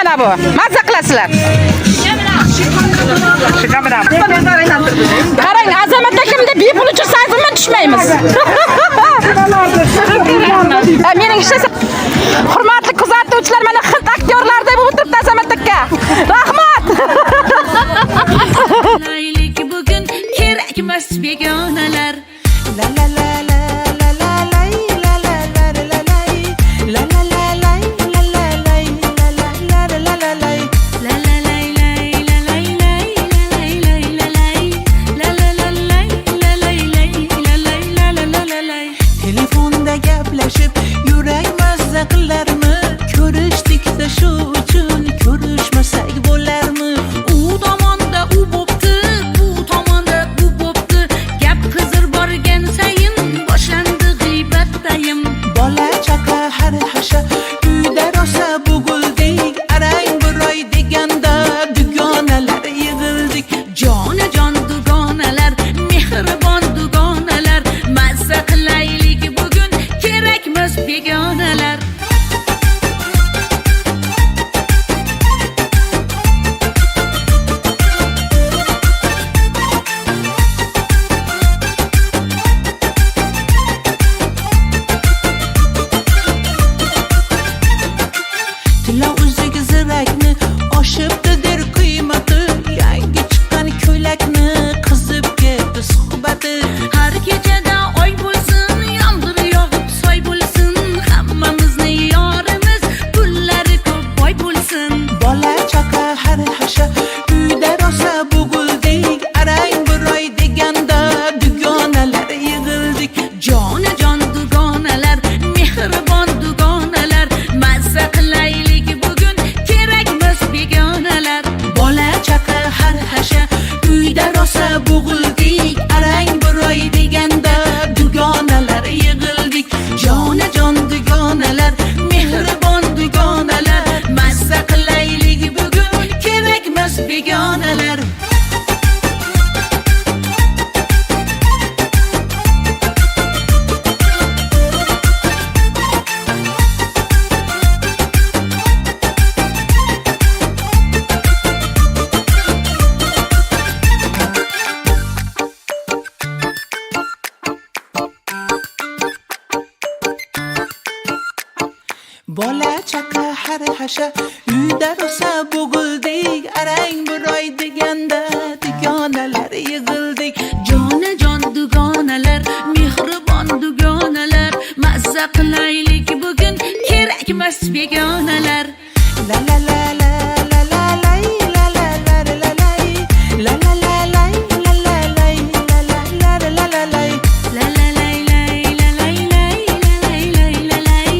mana bu. Mazza qilasizlar. Qarang, Azamat akamda bepul uchirsangiz ham tushmaymiz. Mening ishim hurmatli kuzatuvchilar, mana hind aktyorlaridek bo'lib turibdi Azamat aka. Rahmat. Laylik bugun kerakmas begonalar. La la la la la la lay, la la la la lay, la la la lay, la la lay, la la la la la lay. La la lay lay la lay lay la lay lay la lay la la la lay la lay lay la lay la la la lay. Telefonda gaplashib yurak mazza qilarmi? Ko'rishdik-da shu uchun ko'rishmasak bo'larmi? U tomonda u bo'pti, bu tomonda bu bo'pti. Gap qizir borgan sayin boshlandi g'iybatdayim. Bola chaqa har hasha uyda rosa buguldek, arang buroy deganda dugonalar yig'ildik. Jonajon dugonalar, mehribon dugonalar, mazza qilaylik bugun kerakmas begonalar. Tilla uzuk zirakni oshibdidir qiymati, yangi chiqqan ko'ylakni qizib ketdi suhbati. Har kechada oy bo'lsin, yomg'ir yog'ib soy bo'lsin, hammamizni yorimiz pullari ko'p boy bo'lsin. Bola chaqa har hasha uyda rosa buguldek, arang buroy deganda dugonalar yig'ildik. Jonajon dugonalar, mehribon dugonalar, mazza qilaylik bugun kerakmas begonalar. Bola chaqa har hasha uyda rosa buguldek, arang buroy deganda dugonalar yig'ildik. Jonajon dugonalar, mehribon dugonalar, mazza qilaylik bugun kerakmas begonalar. Bola chaqa har hasha uyda rosa buguldek, arang buroy deganda dugonalar yig'ildik. Jonajon dugonalar, mehribon dugonalar, mazza qilaylik bugun kerakmas begonalar. La la la la la la lay, la la la la lay, la la la lay, la la lay, la la la la la lay. La la lay lay la lay lay la lay lay la lay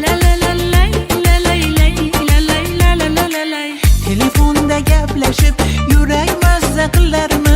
la la la lay la lay lay la lay la la la lay. Telefonda gaplashib yurak mazza qilarmi?